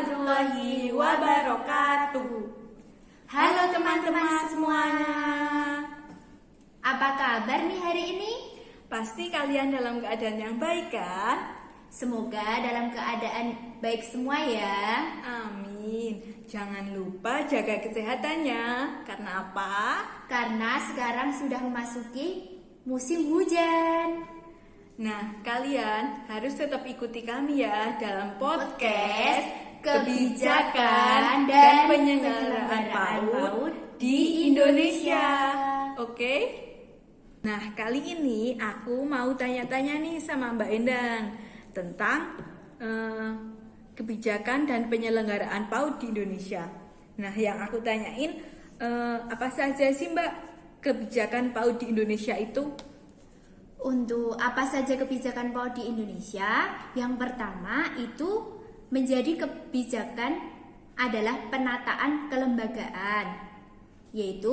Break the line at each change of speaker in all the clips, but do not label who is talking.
warahmatullahi wabarakatuh.
Halo teman-teman semuanya. Apa kabar nih hari ini?
Pasti kalian dalam keadaan yang baik kan?
Semoga dalam keadaan baik semua ya.
Amin. Jangan lupa jaga kesehatannya. Karena apa?
Karena sekarang sudah memasuki musim hujan.
Nah, kalian harus tetap ikuti kami ya dalam podcast kebijakan dan penyelenggaraan PAUD di Indonesia. Oke? Nah, kali ini aku mau tanya-tanya nih sama Mbak Endang tentang kebijakan dan penyelenggaraan PAUD di Indonesia. Nah, yang aku tanyain apa saja sih Mbak kebijakan PAUD di Indonesia itu?
Untuk apa saja kebijakan PAUD di Indonesia? Yang pertama itu menjadi kebijakan adalah penataan kelembagaan, yaitu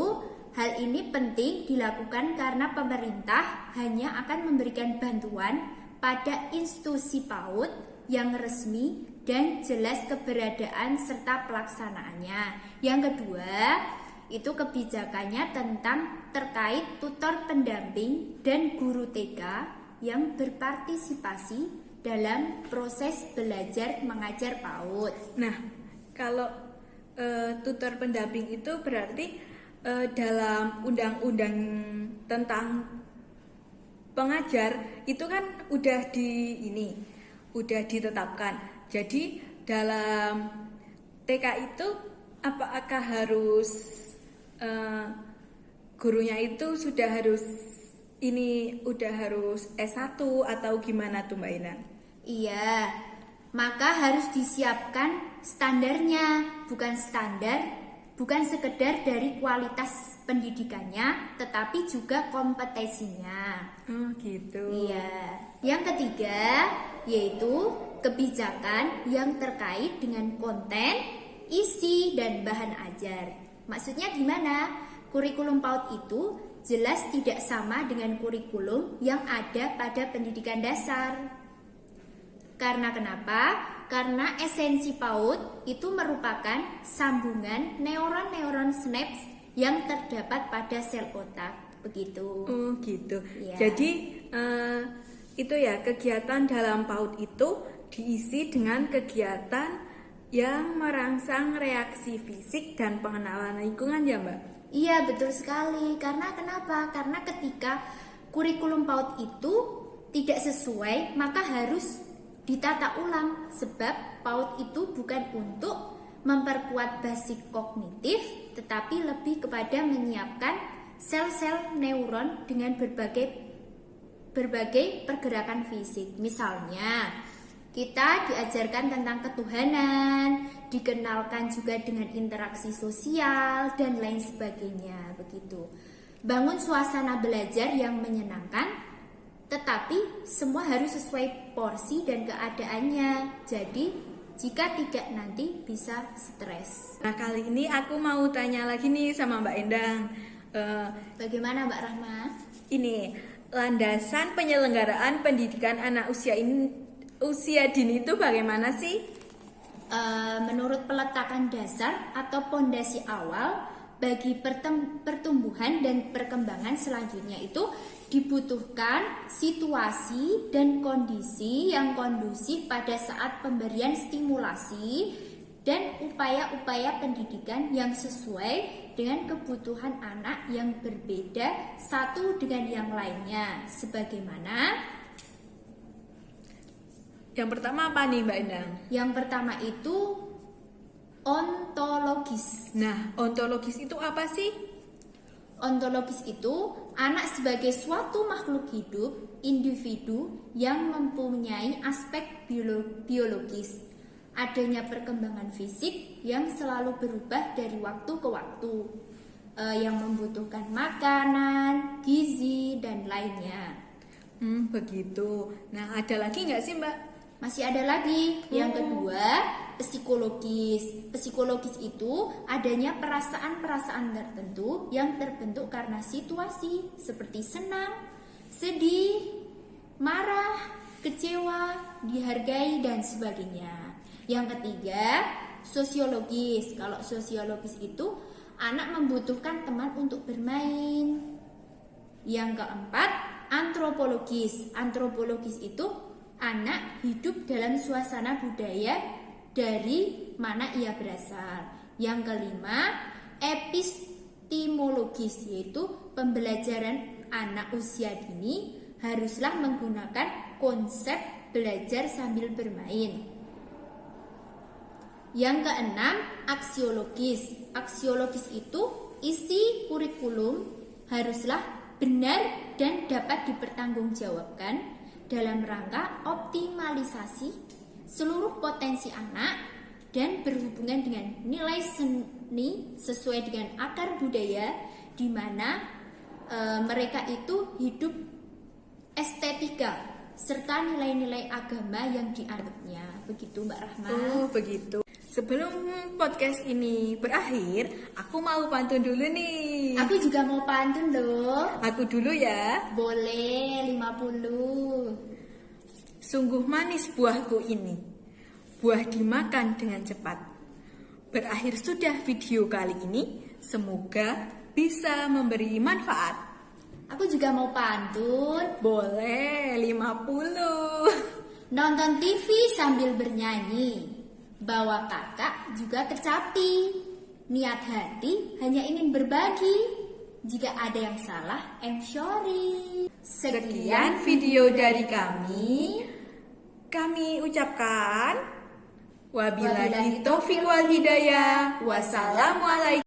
hal ini penting dilakukan karena pemerintah hanya akan memberikan bantuan pada institusi PAUD yang resmi dan jelas keberadaan serta pelaksanaannya. Yang kedua, itu kebijakannya tentang terkait tutor pendamping dan guru TK yang berpartisipasi dalam proses belajar mengajar PAUD.
Nah, kalau tutor pendamping itu berarti dalam undang-undang tentang pengajar itu kan udah ditetapkan. Jadi dalam TK itu apakah harus gurunya itu sudah harus S1 atau gimana tuh Mbak Inan?
Iya, maka harus disiapkan standarnya, bukan sekedar dari kualitas pendidikannya, tetapi juga kompetensinya.
Oh gitu.
Iya. Yang ketiga yaitu kebijakan yang terkait dengan konten, isi, dan bahan ajar. Maksudnya gimana? Kurikulum PAUD itu jelas tidak sama dengan kurikulum yang ada pada pendidikan dasar. Karena kenapa? Karena esensi PAUD itu merupakan sambungan neuron-neuron sinaps yang terdapat pada sel otak. Begitu.
Oh gitu.
Ya.
Jadi itu ya, kegiatan dalam PAUD itu diisi dengan kegiatan yang merangsang reaksi fisik dan pengenalan lingkungan ya Mbak?
Iya betul sekali. Karena kenapa? Karena ketika kurikulum PAUD itu tidak sesuai, maka harus ditata ulang. Sebab PAUD itu bukan untuk memperkuat basic kognitif, tetapi lebih kepada menyiapkan sel-sel neuron dengan berbagai pergerakan fisik. Misalnya kita diajarkan tentang ketuhanan, dikenalkan juga dengan interaksi sosial dan lain sebagainya, begitu. Bangun suasana belajar yang menyenangkan, tetapi semua harus sesuai porsi dan keadaannya. Jadi jika tidak nanti bisa stres.
Nah, kali ini aku mau tanya lagi nih sama Mbak Endang.
Bagaimana Mbak Rahma?
Ini landasan penyelenggaraan pendidikan anak usia dini itu bagaimana sih?
Menurut peletakan dasar atau pondasi awal bagi pertumbuhan dan perkembangan selanjutnya itu dibutuhkan situasi dan kondisi yang kondusif pada saat pemberian stimulasi dan upaya-upaya pendidikan yang sesuai dengan kebutuhan anak yang berbeda satu dengan yang lainnya. Sebagaimana
yang pertama apa nih Mbak Endang?
yang pertama itu ontologis.
Nah, ontologis itu apa sih?
Ontologis itu anak sebagai suatu makhluk hidup, individu yang mempunyai aspek biologis. Adanya perkembangan fisik yang selalu berubah dari waktu ke waktu, yang membutuhkan makanan, gizi, dan lainnya.
Begitu. Nah, ada lagi nggak sih Mbak?
Masih ada lagi. Yang kedua, psikologis. Psikologis itu adanya perasaan-perasaan tertentu yang terbentuk karena situasi seperti senang, sedih, marah, kecewa, dihargai, dan sebagainya. Yang ketiga, sosiologis. Kalau sosiologis itu anak membutuhkan teman untuk bermain. Yang keempat, antropologis. Antropologis itu anak hidup dalam suasana budaya dari mana ia berasal. Yang kelima, epistemologis, yaitu pembelajaran anak usia dini haruslah menggunakan konsep belajar sambil bermain. Yang keenam, aksiologis. Aksiologis itu isi kurikulum haruslah benar dan dapat dipertanggungjawabkan dalam rangka optimalisasi seluruh potensi anak dan berhubungan dengan nilai seni sesuai dengan akar budaya di mana mereka itu hidup estetika serta nilai-nilai agama yang dianutnya. Begitu Mbak Rahma.
Oh, begitu. Sebelum podcast ini berakhir, aku mau pantun dulu nih.
Aku juga mau pantun loh.
Aku dulu ya.
Boleh 50.
Sungguh manis buahku ini. Buah dimakan dengan cepat. Berakhir sudah video kali ini. Semoga bisa memberi manfaat.
Aku juga mau pantun.
Boleh 50.
Nonton TV sambil bernyanyi. Bawa kakak juga kecapi. Niat hati hanya ingin berbagi. Jika ada yang salah, I'm sorry.
Sekian video dari kami. Kami ucapkan wabillahi taufiq wal hidayah. Wassalamualaikum.